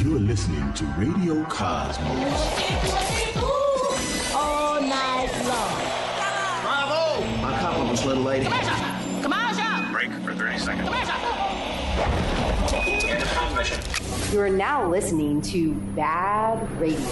You're listening to Radio Cosmos. All night long. Bravo! My compliments, little lady. Commercial! Break for 30 seconds. You are now listening to Bad Radio.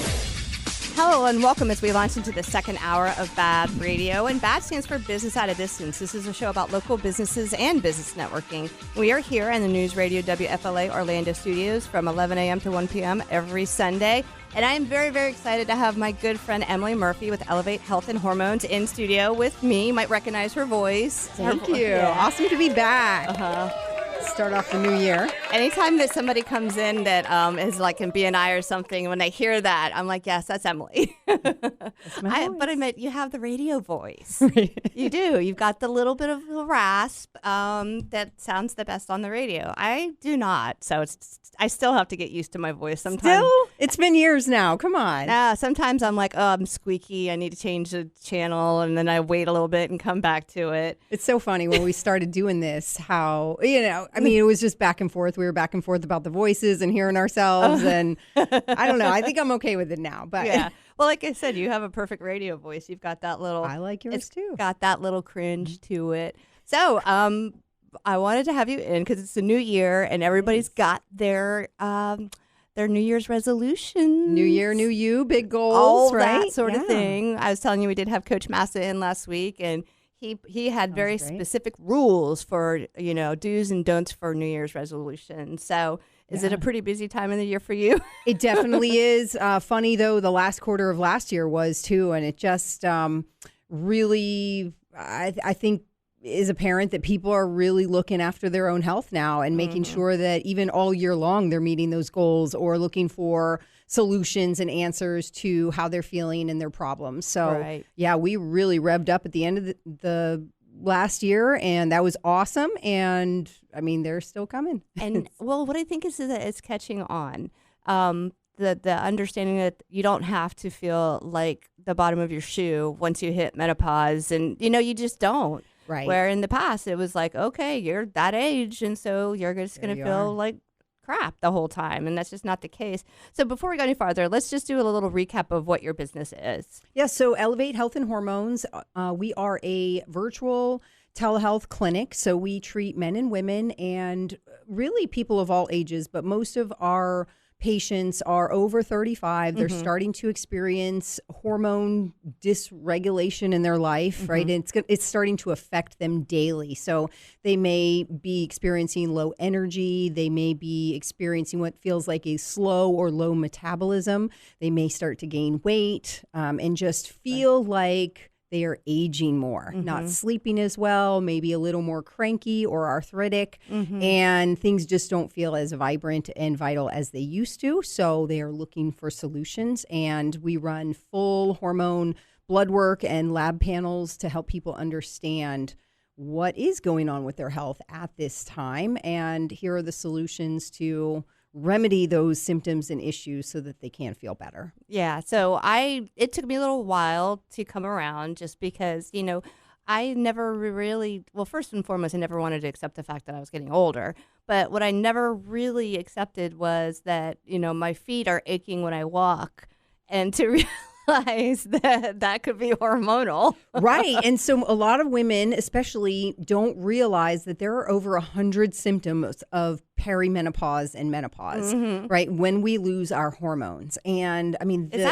Hello and welcome as we launch into the second hour of Bad Radio. And BAD stands for Business at a Distance. This is a show about local businesses and business networking. We are here in the News Radio WFLA Orlando studios from 11 a.m. to 1 p.m. every Sunday. And I am very, very excited to have my good friend Emily Murphy with Elevate Health and Hormones in studio with me. You might recognize her voice. Thank you. Yeah. Awesome to be back. Start off the new year. Anytime that somebody comes in that is like in BNI or something, when I hear that, I'm like, yes, that's Emily. That's my voice. But I meant you have the radio voice. You do. You've got the little bit of a rasp that sounds the best on the radio. I do not. So I still have to get used to my voice sometimes. Still? It's been years now. Come on. Sometimes I'm like, oh, I'm squeaky. I need to change the channel. And then I wait a little bit and come back to it. It's so funny when we started doing this, how, I mean, it was just back and forth. We were back and forth about the voices and hearing ourselves. And I don't know. I think I'm okay with it now. But yeah. Well, like I said, you have a perfect radio voice. You've got that little. I like yours too. Got that little cringe to it. So I wanted to have you in because it's a new year and everybody's got their New Year's resolution. New year, new you, big goals, all right? That sort of thing. I was telling you we did have Coach Massa in last week, and he had very specific rules for do's and don'ts for New Year's resolutions. So is it a pretty busy time of the year for you? It definitely is. Funny though, the last quarter of last year was too, and it just really, I think, is apparent that people are really looking after their own health now and making sure that even all year long they're meeting those goals or looking for solutions and answers to how they're feeling and their problems. So yeah, we really revved up at the end of the last year, and that was awesome. And I mean, they're still coming. And well, what I think is that it's catching on. The understanding that you don't have to feel like the bottom of your shoe once you hit menopause, and you just don't. Right. Where in the past it was like, okay, you're that age, and so you're just going to feel like crap the whole time, and that's just not the case. So before we go any farther, let's just do a little recap of what your business is. Yeah, so Elevate Health and Hormones, we are a virtual telehealth clinic, so we treat men and women and really people of all ages, but most of our patients are over 35. They're starting to experience hormone dysregulation in their life, right? And it's starting to affect them daily. So they may be experiencing low energy. They may be experiencing what feels like a slow or low metabolism. They may start to gain weight and just feel like they are aging more, not sleeping as well, maybe a little more cranky or arthritic, and things just don't feel as vibrant and vital as they used to. So they are looking for solutions, and we run full hormone blood work and lab panels to help people understand what is going on with their health at this time. And here are the solutions to remedy those symptoms and issues so that they can feel better. Yeah. So it took me a little while to come around just because, I never really, well, first and foremost, I never wanted to accept the fact that I was getting older. But what I never really accepted was that, my feet are aching when I walk, and to realize that could be hormonal. Right. And so a lot of women especially don't realize that there are over 100 symptoms of perimenopause and menopause, right? When we lose our hormones. And I mean, is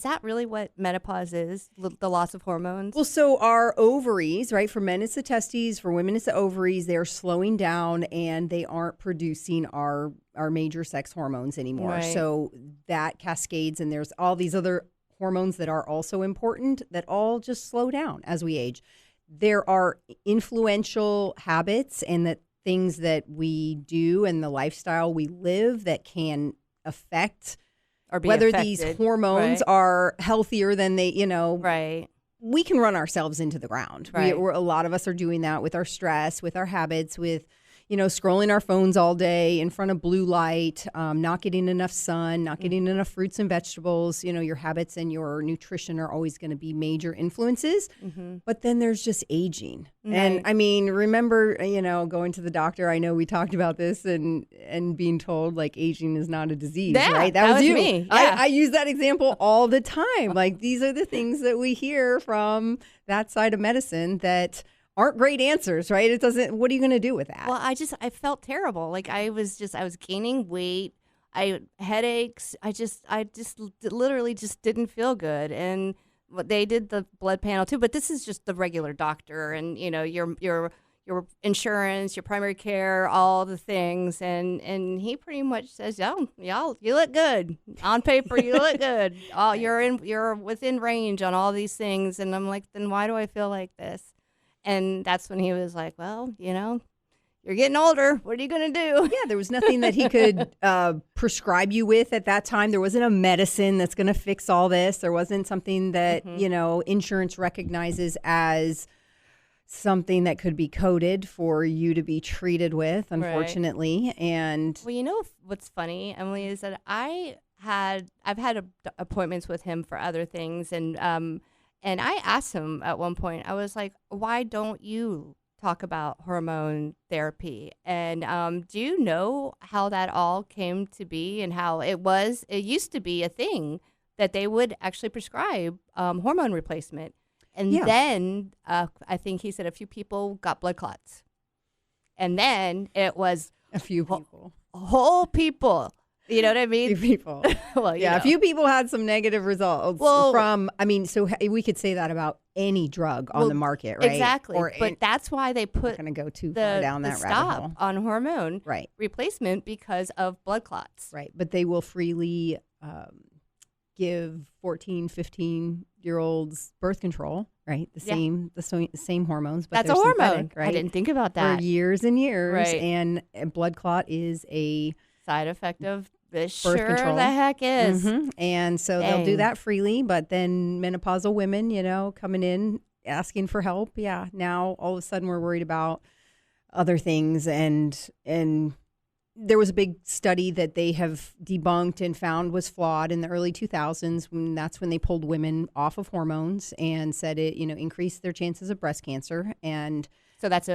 that really what menopause is? The loss of hormones? Well, so our ovaries, right? For men, it's the testes. For women, it's the ovaries. They're slowing down and they aren't producing our major sex hormones anymore. Right. So that cascades, and there's all these other hormones that are also important that all just slow down as we age. There are influential habits and that things that we do and the lifestyle we live that can affect Or be whether affected, these hormones right? are healthier than they, Right. We can run ourselves into the ground. Right. A lot of us are doing that with our stress, with our habits, with, scrolling our phones all day in front of blue light, not getting enough sun, not getting enough fruits and vegetables. Your habits and your nutrition are always going to be major influences. But then there's just aging. Right. And I mean, remember, going to the doctor. I know we talked about this and being told like aging is not a disease, Yeah, right? that was you. me. Yeah. I use that example all the time. Like these are the things that we hear from that side of medicine that aren't great answers, right? It doesn't, what are you going to do with that? Well, I felt terrible. Like I was gaining weight. I had headaches. I just literally just didn't feel good. And they did the blood panel too, but this is just the regular doctor and, your insurance, your primary care, all the things. And he pretty much says, y'all, you look good on paper. You look good. You're within range on all these things. And I'm like, then why do I feel like this? And that's when he was like, well, you're getting older. What are you going to do? Yeah, there was nothing that he could prescribe you with at that time. There wasn't a medicine that's going to fix all this. There wasn't something that, insurance recognizes as something that could be coded for you to be treated with, unfortunately. Right. And well, what's funny, Emily, is that I've had appointments with him for other things, and I asked him at one point, I was like, why don't you talk about hormone therapy? And do you know how that all came to be and how it used to be a thing that they would actually prescribe hormone replacement. And then I think he said a few people got blood clots. And then it was a few people. Whole people. You know what I mean? A few people. Well, a few people had some negative results from, so we could say that about any drug on the market, right? Exactly. But that's why they put going to go too far down that rabbit hole. on hormone replacement because of blood clots. Right. But they will freely give 14, 15-year-olds birth control, right? The same hormones, but that's they're a hormone, synthetic, right? I didn't think about that. For years and years. Right. And blood clot is a side effect of birth sure control. The heck is. Mm-hmm. And so they'll do that freely, but then menopausal women, coming in, asking for help. Yeah. Now all of a sudden we're worried about other things. And there was a big study that they have debunked and found was flawed in the early 2000s. That's when they pulled women off of hormones and said it, increased their chances of breast cancer. And so that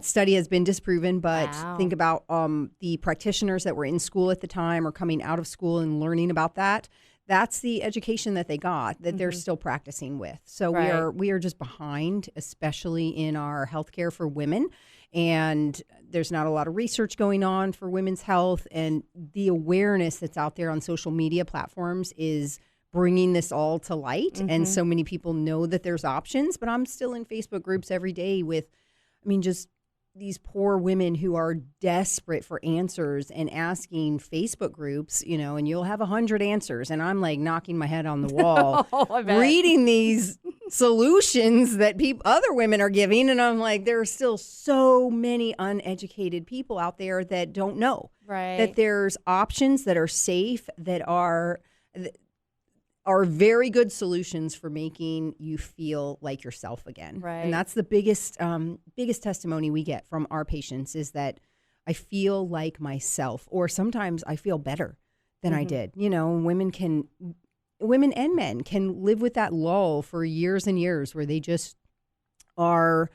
study has been disproven, but wow. Think about the practitioners that were in school at the time or coming out of school and learning about that. That's the education that they got that they're still practicing with. So we are just behind, especially in our healthcare for women. And there's not a lot of research going on for women's health. And the awareness that's out there on social media platforms is bringing this all to light. And so many people know that there's options. But I'm still in Facebook groups every day with, just these poor women who are desperate for answers and asking Facebook groups, and you'll have 100 answers. And I'm like knocking my head on the wall, reading these solutions that other women are giving. And I'm like, there are still so many uneducated people out there that don't know that there's options that are safe, that are very good solutions for making you feel like yourself again. Right. And that's the biggest testimony we get from our patients is that I feel like myself, or sometimes I feel better than I did. Women and men can live with that lull for years and years where they just are,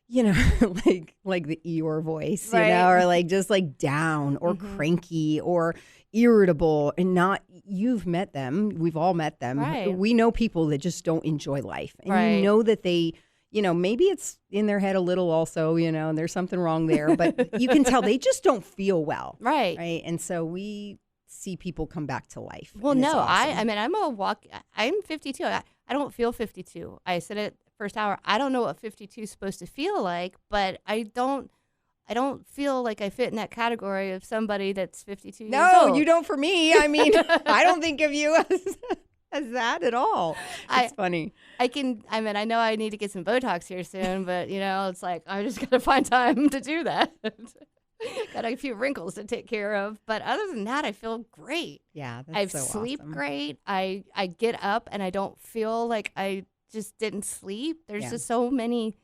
like the Eeyore voice, or like just like down or cranky or irritable and not. You've met them. We've all met them. Right. We know people that just don't enjoy life. And you know that they, maybe it's in their head a little also, and there's something wrong there. But you can tell they just don't feel well. Right. And so we see people come back to life. Well, no, awesome. I'm 52. I don't feel 52. I said it first hour. I don't know what 52 is supposed to feel like, but I don't feel like I fit in that category of somebody that's 52 years old. No, you don't for me. I don't think of you as that at all. It's funny. I know I need to get some Botox here soon, but, it's like I just got to find time to do that. Got a few wrinkles to take care of. But other than that, I feel great. Yeah, that's I sleep awesome. great. I get up and I don't feel like I just didn't sleep. There's just so many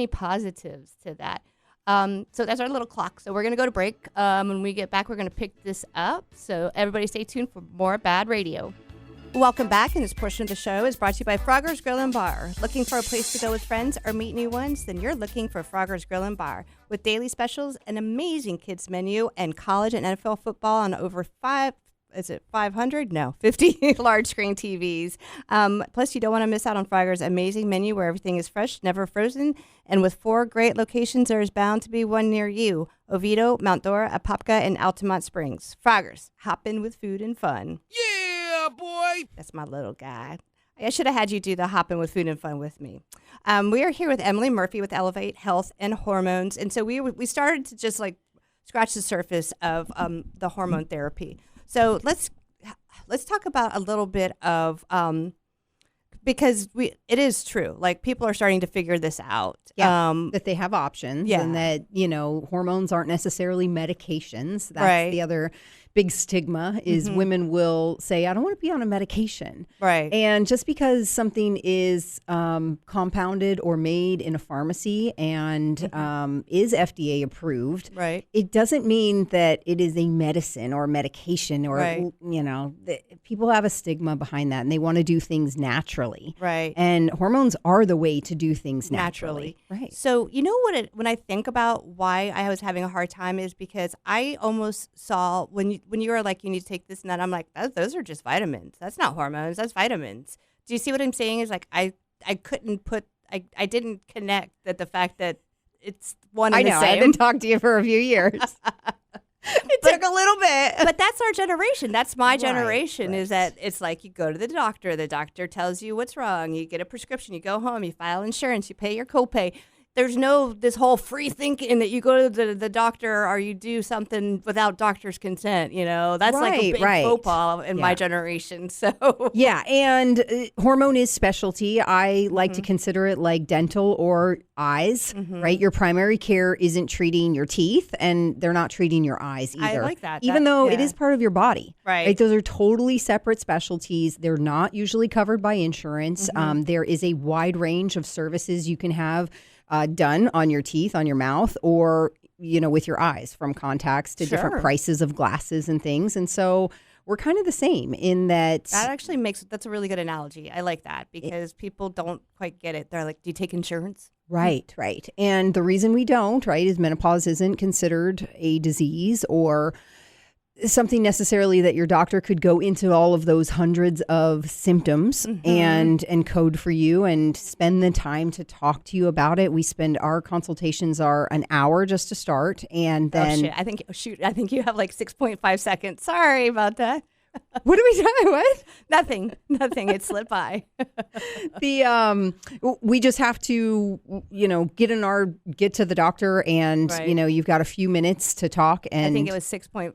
positives to that. So that's our little clock. So we're going to go to break. When we get back, we're going to pick this up. So everybody stay tuned for more Bad Radio. Welcome back, and this portion of the show is brought to you by Frogger's Grill and Bar. Looking for a place to go with friends or meet new ones? Then you're looking for Frogger's Grill and Bar. With daily specials, an amazing kids menu, and college and NFL football on over 500? No, 50 large screen TVs. Plus, you don't want to miss out on Frogger's amazing menu where everything is fresh, never frozen. And with 4 great locations, there is bound to be one near you. Oviedo, Mount Dora, Apopka, and Altamont Springs. Frogger's, hop in with food and fun. Yeah, boy. That's my little guy. I should have had you do the hop in with food and fun with me. We are here with Emily Murphy with Elevate Health and Hormones. And so we started to just like scratch the surface of the hormone therapy. So let's talk about a little bit of because it is true. Like people are starting to figure this out. Yeah, that they have options yeah. and that, hormones aren't necessarily medications. That's right. the other big stigma is women will say, I don't want to be on a medication. Right. And just because something is compounded or made in a pharmacy and is FDA approved, right. it doesn't mean that it is a medicine or medication or, right. People have a stigma behind that and they want to do things naturally. Right. And hormones are the way to do things naturally. Right. So you know when I think about why I was having a hard time is because I almost saw when you were like, you need to take this and that, I'm like, those are just vitamins. That's not hormones. That's vitamins. Do you see what I'm saying? Is like I couldn't put I didn't connect that the fact that it's one and the same. I haven't talked to you for a few years. It took a little bit. But that's our generation. That's my generation right. Is that it's like you go to the doctor tells you what's wrong, you get a prescription, you go home, you file insurance, you pay your copay. There's no this whole free thinking that you go to the doctor or you do something without doctor's consent. That's like a big faux pas in my generation. So yeah, and hormone is specialty. I like to consider it like dental or eyes. Right, your primary care isn't treating your teeth, and they're not treating your eyes either. I like that, even though it is part of your body. Right, those are totally separate specialties. They're not usually covered by insurance. There is a wide range of services you can have done on your teeth, on your mouth, or, with your eyes, from contacts to different prices of glasses and things. And so we're kind of the same in that. That actually that's a really good analogy. I like that because people don't quite get it. They're like, do you take insurance? Right. And the reason we don't, is menopause isn't considered a disease or something necessarily that your doctor could go into all of those hundreds of symptoms and code for you and spend the time to talk to you about it. Our consultations are an hour just to start, and then I think you have like 6.5 seconds. Sorry about that. What are we talking? What? Nothing. It slipped by. We just have to, get to the doctor, and you've got a few minutes to talk. And I think it was 6.5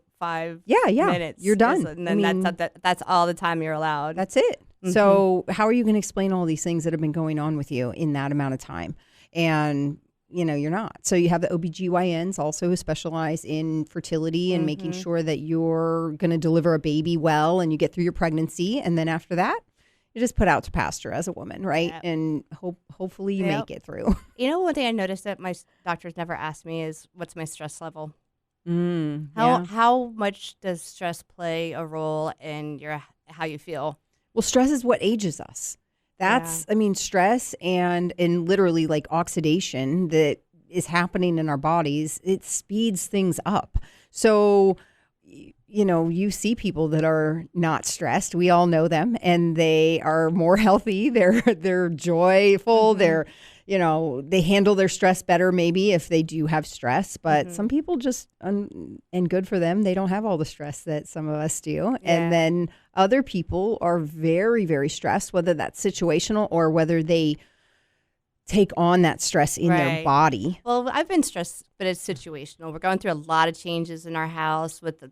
minutes. You're done. And then that's all the time you're allowed. That's it. So how are you going to explain all these things that have been going on with you in that amount of time? And you're not. So you have the OBGYNs also who specialize in fertility and making sure that you're going to deliver a baby well and you get through your pregnancy. And then after that, you just put out to pasture as a woman, right? Yep. And hopefully you make it through. One thing I noticed that my doctors never asked me is, what's my stress level? How much does stress play a role in how you feel? Well, stress is what ages us. That's, stress and literally like oxidation that is happening in our bodies, it speeds things up. So, you see people that are not stressed. We all know them, and they are more healthy. They're joyful. They're, they handle their stress better maybe if they do have stress. But some people just, and good for them, they don't have all the stress that some of us do. Yeah. And then other people are very, very stressed, whether that's situational or whether they take on that stress in their body. Well, I've been stressed, but it's situational. We're going through a lot of changes in our house with the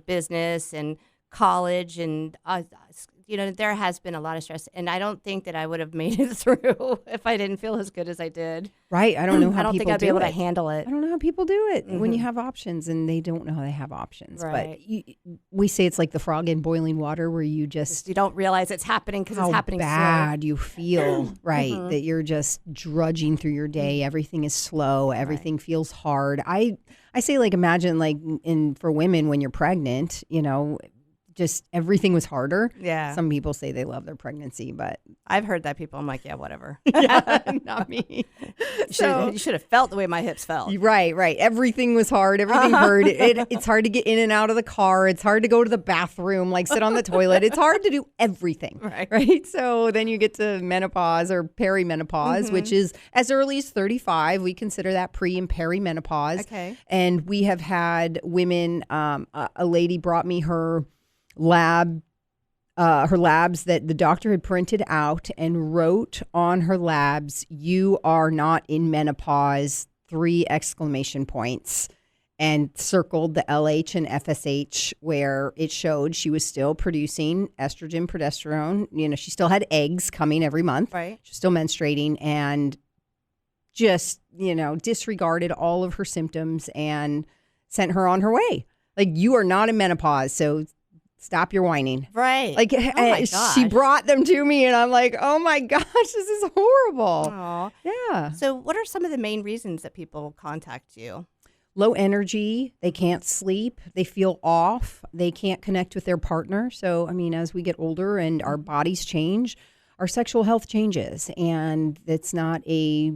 business and college and there has been a lot of stress, and I don't think that I would have made it through if I didn't feel as good as I did. Right. I don't know how I don't people think I'd be do able it. to handle it. I don't know how people do it when you have options and they don't know how they have options. Right. But we say it's like the frog in boiling water where you just You don't realize it's happening because how it's happening bad you feel, right? That you're just drudging through your day. Everything is slow. Everything feels hard. I say, like, imagine, like, for women when you're pregnant, just everything was harder. Yeah. Some people say they love their pregnancy, but I've heard that people. I'm like, yeah, whatever. not me. You should have felt the way my hips felt. Right. Everything was hard. Everything hurt. It's hard to get in and out of the car. It's hard to go to the bathroom, like sit on the toilet. It's hard to do everything. Right. So then you get to menopause or perimenopause, which is as early as 35. We consider that pre and perimenopause. Okay. And we have had women, a lady brought me her labs that the doctor had printed out and wrote on her labs, "You are not in menopause," 3 exclamation points, and circled the LH and FSH where it showed she was still producing estrogen, progesterone. She still had eggs coming every month. Right. She's still menstruating, and just, disregarded all of her symptoms and sent her on her way. Like, you are not in menopause, so stop your whining. Right. Like, my she gosh. brought them to me, and I'm like, oh my gosh, this is horrible. Aw. Yeah. So what are some of the main reasons that people contact you? Low energy. They can't sleep. They feel off. They can't connect with their partner. So, as we get older and our bodies change, our sexual health changes. And it's not a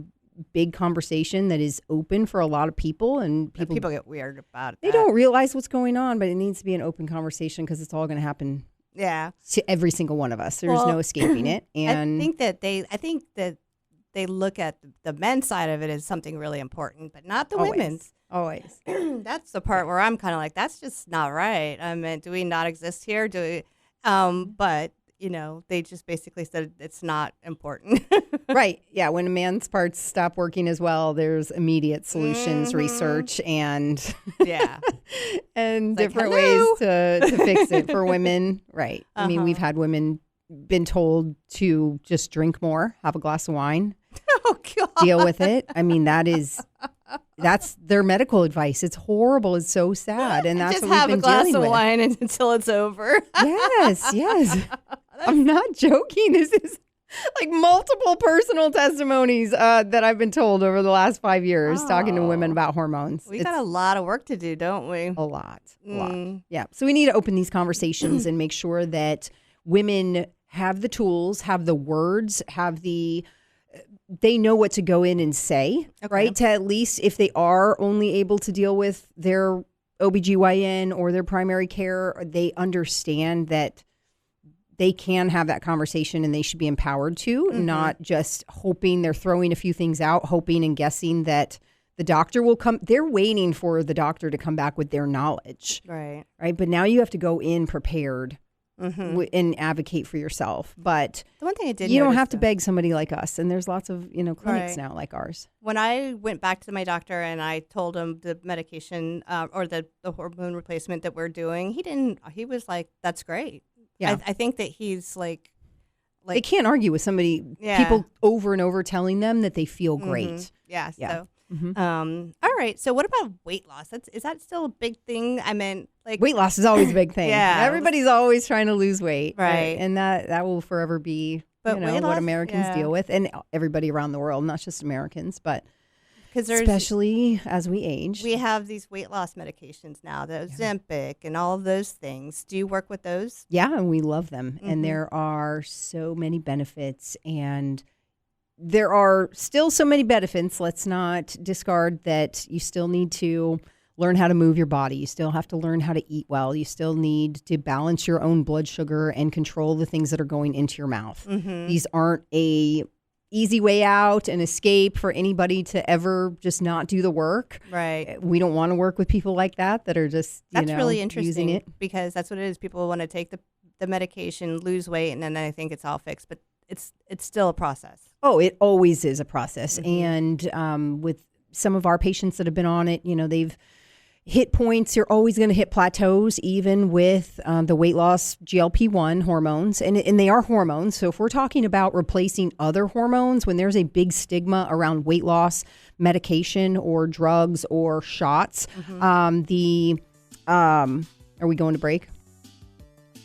big conversation that is open for a lot of people, and People get weird about it. they don't realize what's going on, but it needs to be an open conversation because it's all going to happen Yeah. to every single one of us. There's Well, no escaping it. And I think that they look at the men's side of it as something really important, but not the women's. Always. That's the part where I'm kind of like, that's just not right. I mean, do we not exist here? Do we? But they just basically said it's not important. Right. Yeah. When a man's parts stop working as well, there's immediate solutions, research, and Yeah. and Like, different hello? ways to fix it for women. Right. I mean, we've had women been told to just drink more, have a glass of wine, Oh God. deal with it. I mean, that's their medical advice. It's horrible. It's so sad. And that's Just what have we've a been glass dealing of with. wine until it's over. Yes. I'm not joking. This is like multiple personal testimonies that I've been told over the last 5 years talking to women about hormones. We got a lot of work to do, don't we? A lot. Yeah. So we need to open these conversations and make sure that women have the tools, have the words, they know what to go in and say, right? To at least, if they are only able to deal with their OBGYN or their primary care, they understand that they can have that conversation and they should be empowered to, not just hoping they're throwing a few things out, hoping and guessing that the doctor will come. They're waiting for the doctor to come back with their knowledge. Right. Right. But now you have to go in prepared and advocate for yourself. But The one thing I did you don't notice, have to though, beg somebody like us. And there's lots of, clinics Right. now like ours. when I went back to my doctor and I told him the medication or the hormone replacement that we're doing, he was like, that's great. Yeah. I think that he's like They can't argue with somebody, Yeah. people over and over telling them that they feel great. Yeah. Yeah. So, all right. So what about weight loss? Is that still a big thing? I mean, like Weight loss is always a big thing. Yeah. Everybody's always trying to lose weight. Right. And that will forever be But weight what loss, Americans yeah. deal with, and everybody around the world, not just Americans, but because especially as we age. we have these weight loss medications now, the Ozempic and all of those things. Do you work with those? Yeah, and we love them. And there are so many benefits, and there are still so many benefits. Let's not discard that you still need to learn how to move your body. You still have to learn how to eat well. You still need to balance your own blood sugar and control the things that are going into your mouth. These aren't a easy way out, an escape for anybody to ever just not do the work. Right. We don't want to work with people like that are just, That's really interesting using it. because that's what it is. People want to take the medication, lose weight, and then I think it's all fixed. But it's still a process. Oh, it always is a process. And with some of our patients that have been on it, hit points. You're always going to hit plateaus, even with the weight loss GLP-1 hormones. And they are hormones. So if we're talking about replacing other hormones, when there's a big stigma around weight loss medication or drugs or shots, are we going to break?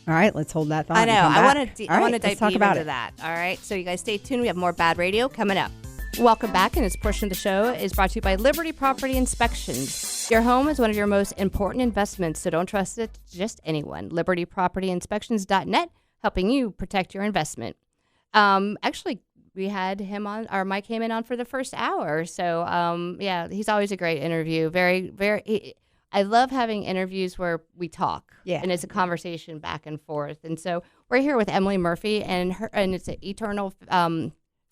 All right, let's hold that thought. I know. I want to dive talk deep about into that. All right. So you guys stay tuned. We have more Bad Radio coming up. Welcome back, and this portion of the show is brought to you by Liberty Property Inspections. Your home is one of your most important investments, so don't trust it to just anyone. LibertyPropertyInspections.net, helping you protect your investment. Actually, we had him on, or Mike came in on for the first hour. So, yeah, he's always a great interview. Very, very. I love having interviews where we talk, and it's a conversation back and forth. And so we're here with Emily Murphy, and it's an Eternal.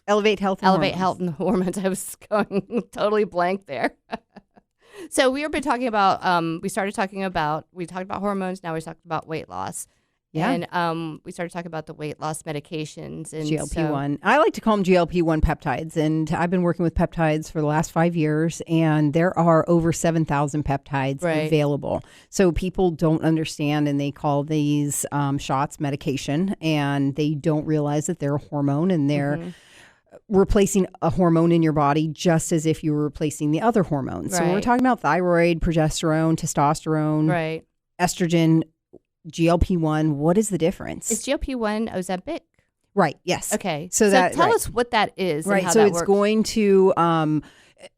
Elevate Health and Hormones. I was going totally blank there. So we've been talking about, we talked about hormones. Now we talked about weight loss. Yeah. And we started talking about the weight loss medications. And GLP-1. I like to call them GLP-1 peptides. And I've been working with peptides for the last 5 years. And there are over 7,000 peptides available. So people don't understand, and they call these shots medication. And they don't realize that they're a hormone, and they're replacing a hormone in your body just as if you were replacing the other hormones. So we're talking about thyroid, progesterone, testosterone, estrogen, GLP-1. What is the difference? Is GLP-1 Ozempic? Right. Yes. Okay. So tell us what that is. Right. And how so that it's works. going to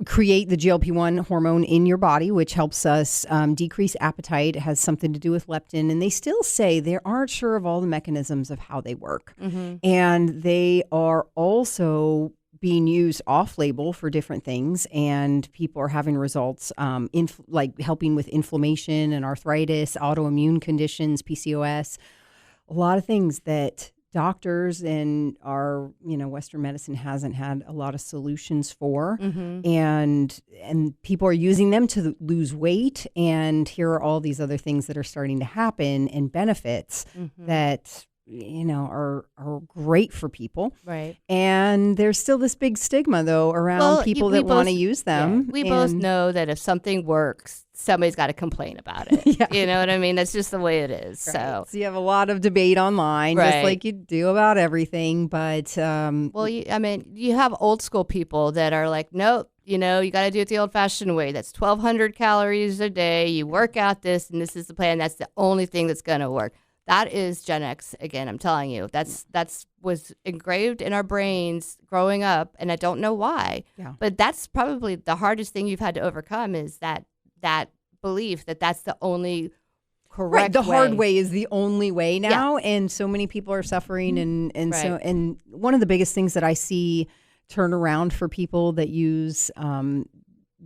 create the GLP-1 hormone in your body, which helps us decrease appetite. It has something to do with leptin. And they still say they aren't sure of all the mechanisms of how they work. And they are also being used off-label for different things. And people are having results like helping with inflammation and arthritis, autoimmune conditions, PCOS, a lot of things that doctors and our Western medicine hasn't had a lot of solutions for, and people are using them to lose weight. And here are all these other things that are starting to happen, and benefits that are great for people. Right. And there's still this big stigma though around people that want to use them. Yeah. We both know that if something works, somebody's got to complain about it. You know what I mean? That's just the way it is. Right. So you have a lot of debate online, just like you do about everything. But you have old school people that are like, nope, you got to do it the old fashioned way. That's 1,200 calories a day. You work out this, and this is the plan. That's the only thing that's going to work. That is Gen X again. I'm telling you, that's was engraved in our brains growing up, and I don't know why. Yeah. But that's probably the hardest thing you've had to overcome, is that belief that that's the only correct way. Right, the hard way is the only way now, and so many people are suffering, and one of the biggest things that I see turn around for people that use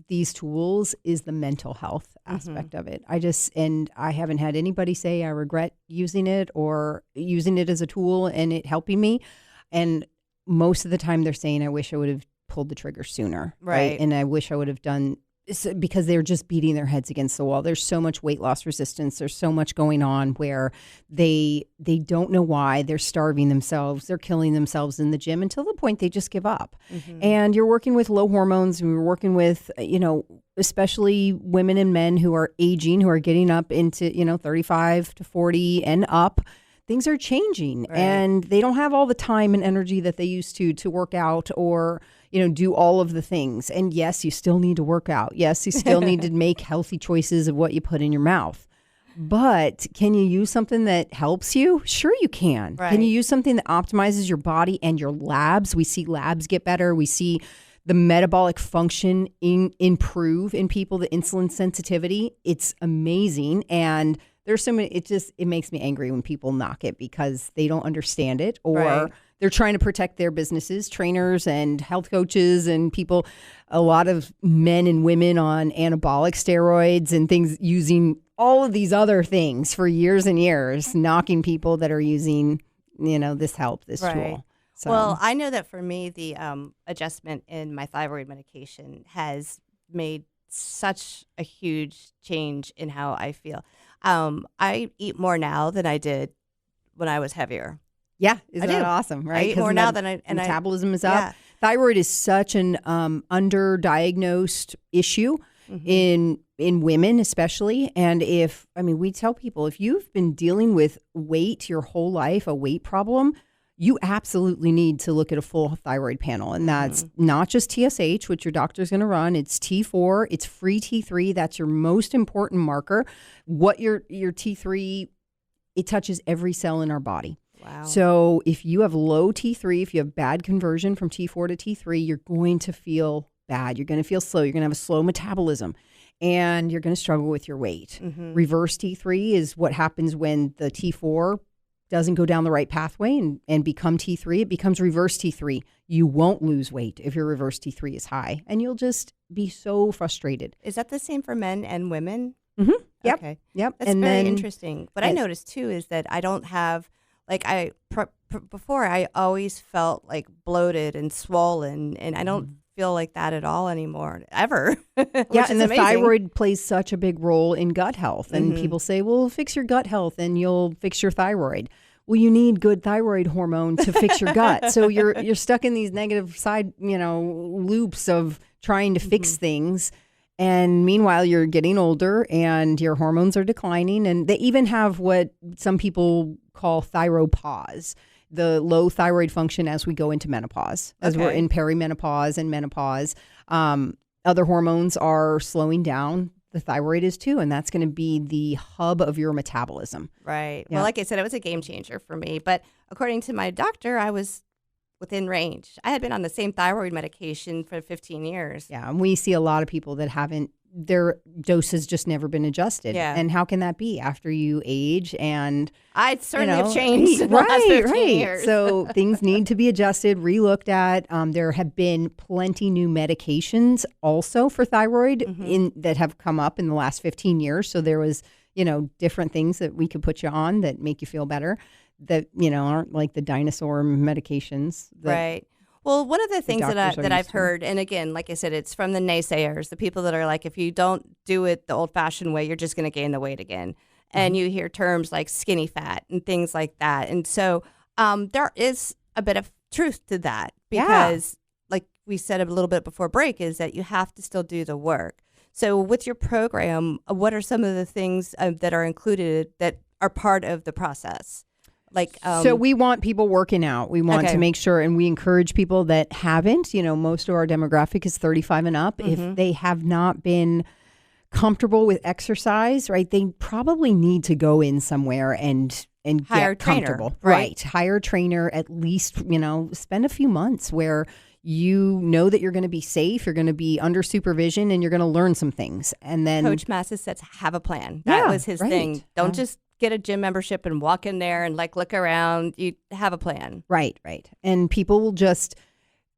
these tools is the mental health aspect of it. I haven't had anybody say I regret using it or using it as a tool and it helping me. And most of the time they're saying, I wish I would have pulled the trigger sooner. Right. And I wish I would have done, because they're just beating their heads against the wall. There's so much weight loss resistance. There's so much going on where they don't know why. They're starving themselves. They're killing themselves in the gym until the point they just give up. And you're working with low hormones, and you're working with, especially women and men who are aging, who are getting up into, 35 to 40 and up. Things are changing, and they don't have all the time and energy that they used to work out or do all of the things. And yes, you still need to work out. Yes, you still need to make healthy choices of what you put in your mouth. But can you use something that helps you? Sure you can. Right. Can you use something that optimizes your body and your labs? We see labs get better. We see the metabolic function improve in people, the insulin sensitivity. It's amazing. And there's so many, it makes me angry when people knock it because they don't understand it, or they're trying to protect their businesses, trainers and health coaches and people, a lot of men and women on anabolic steroids and things, using all of these other things for years and years, knocking people that are using, this tool. So. Well, I know that for me, the adjustment in my thyroid medication has made such a huge change in how I feel. I eat more now than I did when I was heavier. Yeah, isn't that awesome, right? I eat more now than metabolism is up. Yeah. Thyroid is such an underdiagnosed issue in in women especially. And we tell people, if you've been dealing with weight your whole life, a weight problem, you absolutely need to look at a full thyroid panel. And that's not just TSH, which your doctor's going to run. It's T4, it's free T3. That's your most important marker. What your T3, it touches every cell in our body. Wow. So if you have low T3, if you have bad conversion from T4 to T3, you're going to feel bad. You're going to feel slow. You're going to have a slow metabolism. And you're going to struggle with your weight. Reverse T3 is what happens when the T4 doesn't go down the right pathway and become T3. It becomes reverse T3. You won't lose weight if your reverse T3 is high, and you'll just be so frustrated. Is that the same for men and women? Mm-hmm. Yep. Okay. Yep. That's and very then, interesting. What I noticed too is that I don't have, like, before I always felt like bloated and swollen, and I don't feel like that at all anymore, ever. Yeah, and the amazing. thyroid plays such a big role in gut health. And people say, well, fix your gut health and you'll fix your thyroid. Well, you need good thyroid hormone to fix your gut. So you're stuck in these negative side, loops of trying to fix things. And meanwhile, you're getting older and your hormones are declining. And they even have what some people call thyropause, the low thyroid function as we go into menopause, as we're in perimenopause and menopause. Other hormones are slowing down. The thyroid is too, and that's going to be the hub of your metabolism. Right. Yeah. Well, like I said, it was a game changer for me. But according to my doctor, I was within range. I had been on the same thyroid medication for 15 years. Yeah, and we see a lot of people that haven't, their dose has just never been adjusted. Yeah. And how can that be after you age? And I certainly have changed in the last 15 years. So things need to be adjusted, relooked at. There have been plenty new medications also for thyroid that have come up in the last 15 years. So there was, different things that we could put you on that make you feel better that, aren't like the dinosaur medications. Right. Well, one of the things that doctors are I've used to. heard, and again, like I said, it's from the naysayers, the people that are like, if you don't do it the old-fashioned way, you're just going to gain the weight again. And you hear terms like skinny fat and things like that. And so there is a bit of truth to that because, like we said a little bit before break, is that you have to still do the work. So with your program, what are some of the things that are included that are part of the process? Like, so we want people working out. We want Okay. to make sure, and we encourage people that haven't, most of our demographic is 35 and up. If they have not been comfortable with exercise, right, they probably need to go in somewhere and Hire a get trainer, comfortable. right? Hire a trainer, at least, spend a few months where you know that you're going to be safe, you're going to be under supervision, and you're going to learn some things. And then Coach Massis says, have a plan. That Yeah, was his right. thing. Don't just get a gym membership and walk in there and look around. You have a plan. Right. And people will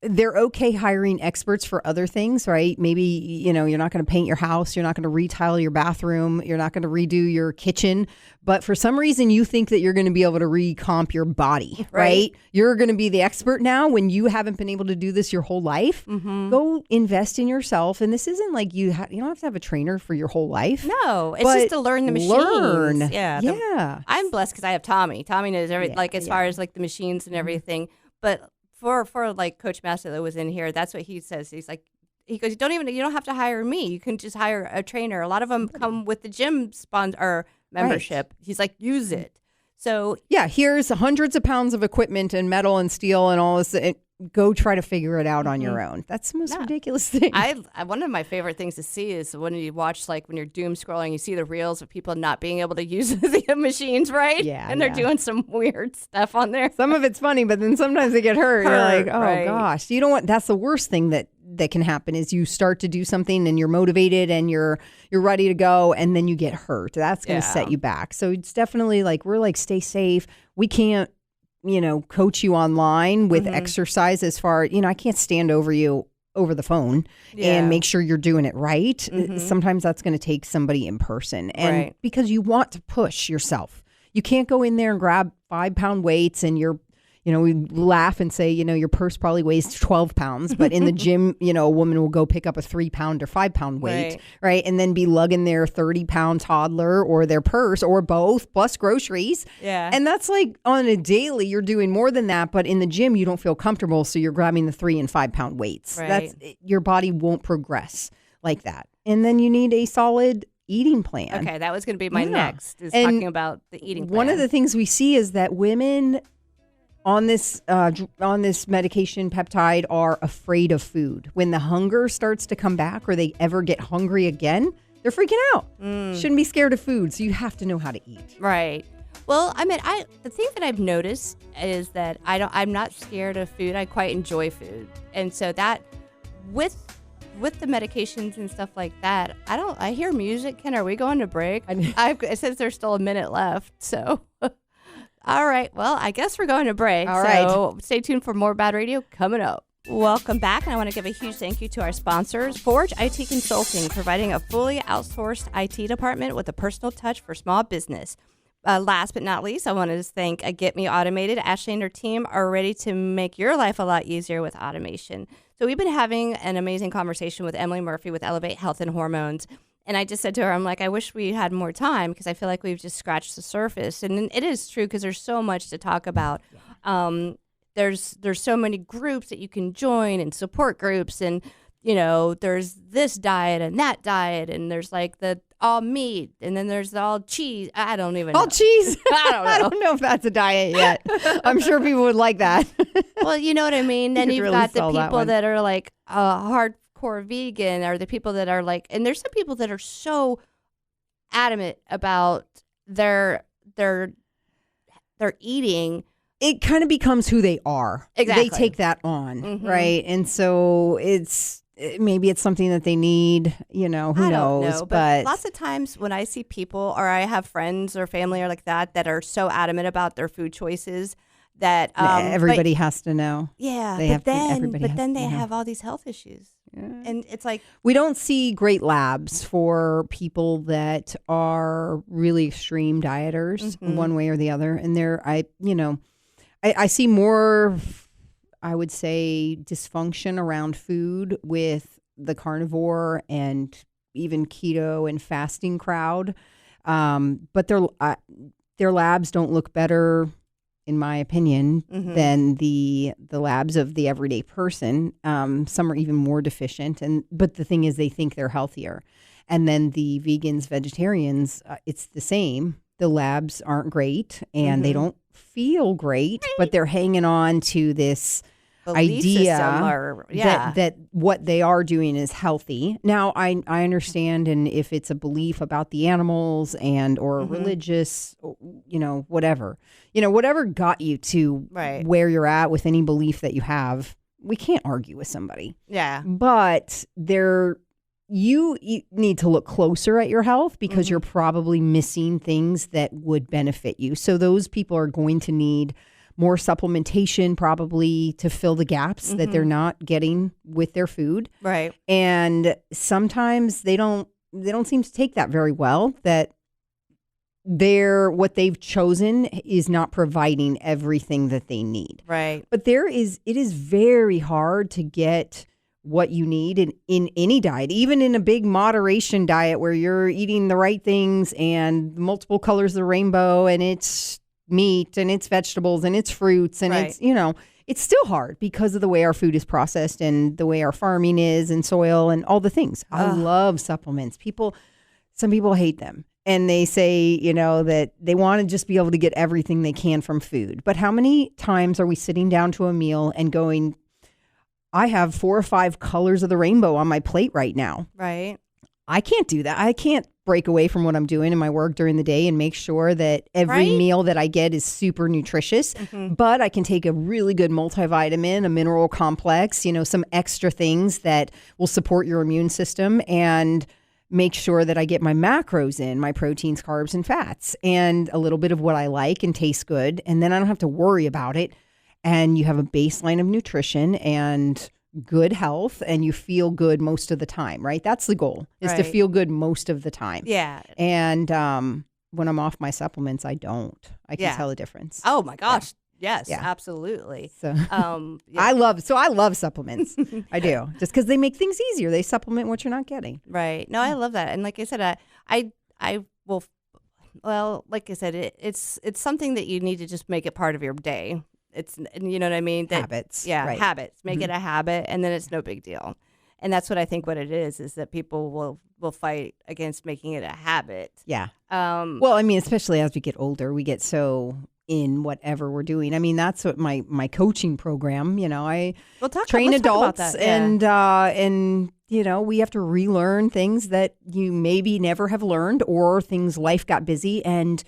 they're okay hiring experts for other things, right? Maybe, you're not going to paint your house. You're not going to retile your bathroom. You're not going to redo your kitchen. But for some reason, you think that you're going to be able to recomp your body, right? You're going to be the expert now when you haven't been able to do this your whole life. Go invest in yourself. And this isn't like you don't have to have a trainer for your whole life. No, it's But just to learn the machines. learn. Yeah. I'm blessed because I have Tommy. Tommy knows everything, as far as like the machines and everything. But for like Coach Master that was in here, that's what he says. He goes, you don't have to hire me. You can just hire a trainer. A lot of them come with the gym or membership. He's like, use it. So Yeah, here's hundreds of pounds of equipment and metal and steel and all this. Go try to figure it out on your own. That's the most ridiculous thing. One of my favorite things to see is when you watch, like when you're doom scrolling, you see the reels of people not being able to use the machines, right? Yeah, And they're yeah. doing some weird stuff on there. Some of it's funny, but then sometimes they get hurt. You're like, oh right. gosh. You know what? That's the worst thing that can happen is you start to do something and you're motivated and you're ready to go, and then you get hurt. That's going to set you back. So it's definitely we're stay safe. We can't coach you online with exercise as far, I can't stand over you over the phone and make sure you're doing it right. Sometimes that's going to take somebody in person. And because you want to push yourself, you can't go in there and grab 5-pound weights and we laugh and say, your purse probably weighs 12 pounds, but in the gym, a woman will go pick up a 3-pound or 5-pound weight, right? And then be lugging their 30-pound toddler or their purse or both plus groceries. Yeah. And that's like on a daily, you're doing more than that, but in the gym, you don't feel comfortable. So you're grabbing the 3 and 5-pound weights. Right. Your body won't progress like that. and then you need a solid eating plan. Okay, that was going to be my Yeah. next, is And talking about the eating plan. One of the things we see is that women on this medication peptide are afraid of food. When the hunger starts to come back or they ever get hungry again, they're freaking out. Shouldn't be scared of food, so you have to know how to eat. Right. Well, I mean, the thing that I've noticed is that I'm not scared of food. I quite enjoy food. And so that with the medications and stuff like that, I hear music. Ken, are we going to break? It says there's still a minute left. So, all right. Well, I guess we're going to break. All right. So stay tuned for more Bad Radio coming up. Welcome back. And I want to give a huge thank you to our sponsors, Forge IT Consulting, providing a fully outsourced IT department with a personal touch for small business. Last but not least, I wanted to thank Get Me Automated. Ashley and her team are ready to make your life a lot easier with automation. So we've been having an amazing conversation with Emily Murphy with Elevate Health and Hormones. And I just said to her, I'm like, I wish we had more time because I feel like we've just scratched the surface. And it is true because there's so much to talk about. There's so many groups that you can join and support groups. And, you know, there's this diet and that diet. And there's like the all meat. And then there's the all cheese. I don't even know. All cheese? I don't know. I don't know if that's a diet yet. I'm sure people would like that. Well, you know what I mean? Then could you've really got the sell that people one. that are like hardcore vegan, or the people that are like, and there's some people that are so adamant about their eating. It kind of becomes who they are. Exactly. They take that on, Mhm. right? And so maybe it's something that they need, you know, who I don't knows? know, but lots of times when I see people, or I have friends or family or like that are so adamant about their food choices that everybody has to know. yeah, They but have to- everybody but has then to they know. have all these health issues, and it's like, We don't see great labs for people that are really extreme dieters Mhm. one way or the other. And I see more, I would say, dysfunction around food with the carnivore and even keto and fasting crowd. But their labs don't look better, in my opinion, Mhm. than the labs of the everyday person. Some are even more deficient, but the thing is, they think they're healthier. And then the vegans, vegetarians, it's the same. The labs aren't great, and they Mhm. don't feel great, but they're hanging on to this belief idea system or, yeah. that what they are doing is healthy. Now, I understand, and if it's a belief about the animals and or Mhm. religious, whatever got you to Right. where you're at with any belief that you have, we can't argue with somebody. Yeah. But you need to look closer at your health because Mhm. you're probably missing things that would benefit you. So those people are going to need more supplementation probably to fill the gaps that they're not getting with their food. Right. And sometimes they don't seem to take that very well, that what they've chosen is not providing everything that they need. Right. But it is very hard to get what you need in any diet, even in a big moderation diet where you're eating the right things and multiple colors of the rainbow, and it's meat and it's vegetables and it's fruits and Right. it's still hard because of the way our food is processed and the way our farming is and soil and all the things. I love supplements. Some people hate them. And they say, that they want to just be able to get everything they can from food. But how many times are we sitting down to a meal and going, I have 4 or 5 colors of the rainbow on my plate right now. Right. I can't do that. I can't break away from what I'm doing in my work during the day and make sure that every Right. meal that I get is super nutritious. But I can take a really good multivitamin, a mineral complex, some extra things that will support your immune system, and make sure that I get my macros in, my proteins, carbs, and fats, and a little bit of what I like and tastes good. And then I don't have to worry about it. And you have a baseline of nutrition and good health, and you feel good most of the time, right? That's the goal, is to Right. feel good most of the time. Yeah. And when I'm off my supplements, I don't. I can Yeah. tell the difference. Oh my gosh. Yes, Yeah. absolutely. So Yeah. I love supplements. I do, just because they make things easier. They supplement what you're not getting. Right. No, I love that. And like I said, I will. Well, like I said, it's something that you need to just make it part of your day. It's, you know what I mean? Habits. Yeah, right. habits. Make it a habit, and then it's no big deal. And that's what I think what it is that people will fight against making it a habit. Yeah. Well, I mean, especially as we get older, we get so in whatever we're doing. I mean, that's what my coaching program, I train let's talk about adults that, yeah. and we have to relearn things that you maybe never have learned, or things life got busy, and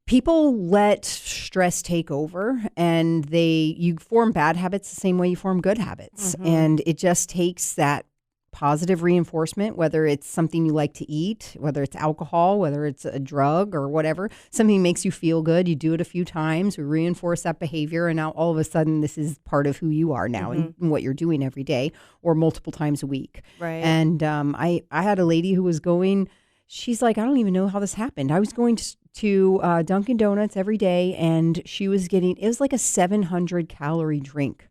people let stress take over, and you form bad habits the same way you form good habits. And it just takes that positive reinforcement, whether it's something you like to eat, whether it's alcohol, whether it's a drug or whatever, something makes you feel good. You do it a few times, we reinforce that behavior, and now all of a sudden this is part of who you are now and what you're doing every day or multiple times a week. Right. And I had a lady who was going, she's like, I don't even know how this happened. I was going to Dunkin' Donuts every day, and she was getting, it was like a 700 calorie drink.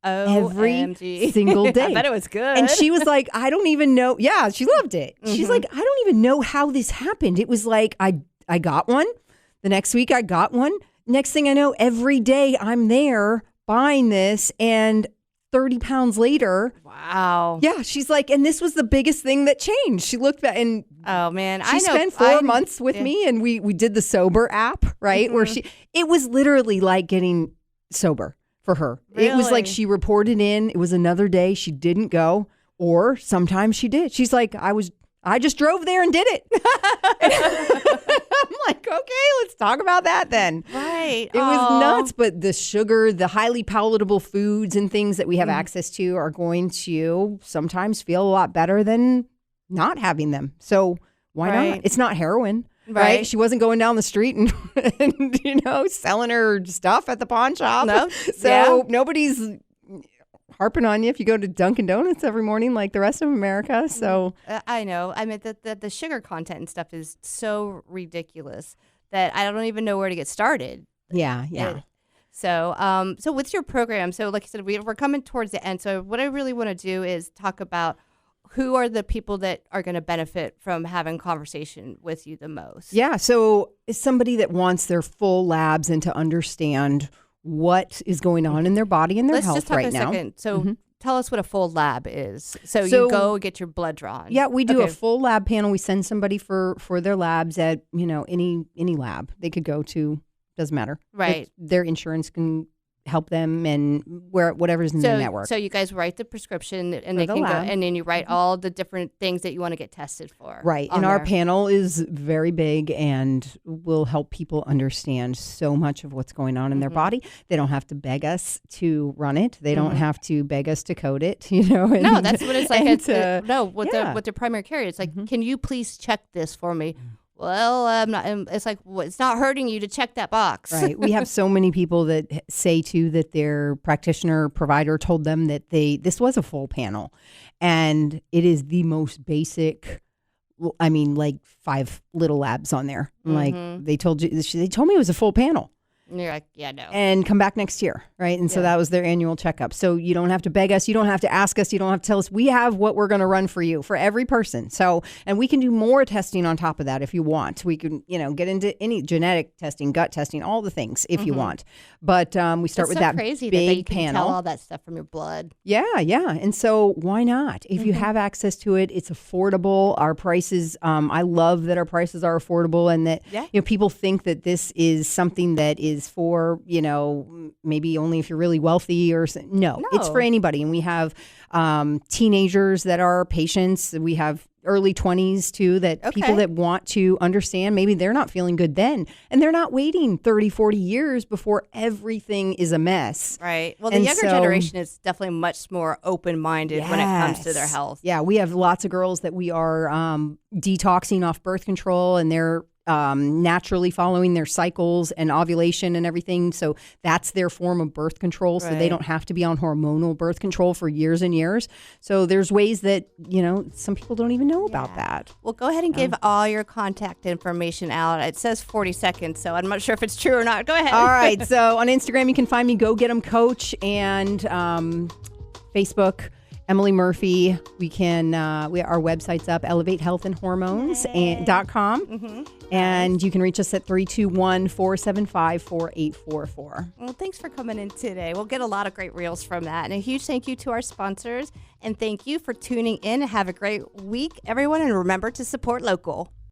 Every single day. I bet it was good. And she was like, I don't even know. Yeah, she loved it. She's like, I don't even know how this happened. It was like, I got one. The next week I got one. Next thing I know, every day I'm there buying this, and 30 pounds later. Wow. Yeah, she's like, and this was the biggest thing that changed. She looked back and oh man, she spent 4 months with me, and we did the Sober app, right? Where it was literally like getting sober. For her. Really? It was like she reported in. It was another day she didn't go, or sometimes she did. She's like, I just drove there and did it. I'm like, okay, let's talk about that then. Right. It was nuts, but the sugar, the highly palatable foods and things that we have access to are going to sometimes feel a lot better than not having them. So why not? It's not heroin. Right. She wasn't going down the street and selling her stuff at the pawn shop. No. So nobody's harping on you if you go to Dunkin' Donuts every morning like the rest of America. So I know. I mean, the sugar content and stuff is so ridiculous that I don't even know where to get started. Yeah. So with your program, so like I said, we're coming towards the end. So what I really want to do is talk about who are the people that are going to benefit from having conversation with you the most? Yeah. So it's somebody that wants their full labs and to understand what is going on in their body and their health right now. Let's just talk a second. So tell us what a full lab is. So you go get your blood drawn. Yeah, we do a full lab panel. We send somebody for their labs at, any lab they could go to. Doesn't matter. Right. Their insurance can help them and whatever's in the network. So you guys write the prescription and they can lab. go, and then you write all the different things that you want to get tested for. Right. And our panel is very big and will help people understand so much of what's going on in their body. They don't have to beg us to run it. They don't have to beg us to code it, No, that's what it's like. With their primary care, it's like, can you please check this for me? Well, I'm not. It's like, it's not hurting you to check that box. Right. We have so many people that say too that their practitioner provider told them that this was a full panel, and it is the most basic. I mean, like 5 little labs on there. Like they told me it was a full panel. And you're like, yeah, no. And come back next year, right? And so that was their annual checkup. So you don't have to beg us. You don't have to ask us. You don't have to tell us. We have what we're going to run for you, for every person. So, and we can do more testing on top of that if you want. We can, get into any genetic testing, gut testing, all the things if you want. But we start with that crazy big that you can panel. tell all that stuff from your blood. Yeah. And so why not? If you have access to it, it's affordable. Our prices, I love that our prices are affordable, and that people think that this is something that is for, maybe only if you're really wealthy or no, it's for anybody. And we have teenagers that are patients. We have early 20s too, that people that want to understand, maybe they're not feeling good then, and they're not waiting 30, 40 years before everything is a mess. Right. Well, the younger generation is definitely much more open-minded when it comes to their health. Yeah. We have lots of girls that we are detoxing off birth control, and they're naturally following their cycles and ovulation and everything. So that's their form of birth control. So they don't have to be on hormonal birth control for years and years. So there's ways that, some people don't even know about that. Well, go ahead and give all your contact information out. It says 40 seconds, so I'm not sure if it's true or not. Go ahead. All right. So on Instagram, you can find me, Go Get 'Em Coach, and Facebook. Emily Murphy. We can, our website's up, elevatehealthandhormones.com. And you can reach us at 321-475-4844. Well, thanks for coming in today. We'll get a lot of great reels from that. And a huge thank you to our sponsors. And thank you for tuning in. Have a great week, everyone. And remember to support local.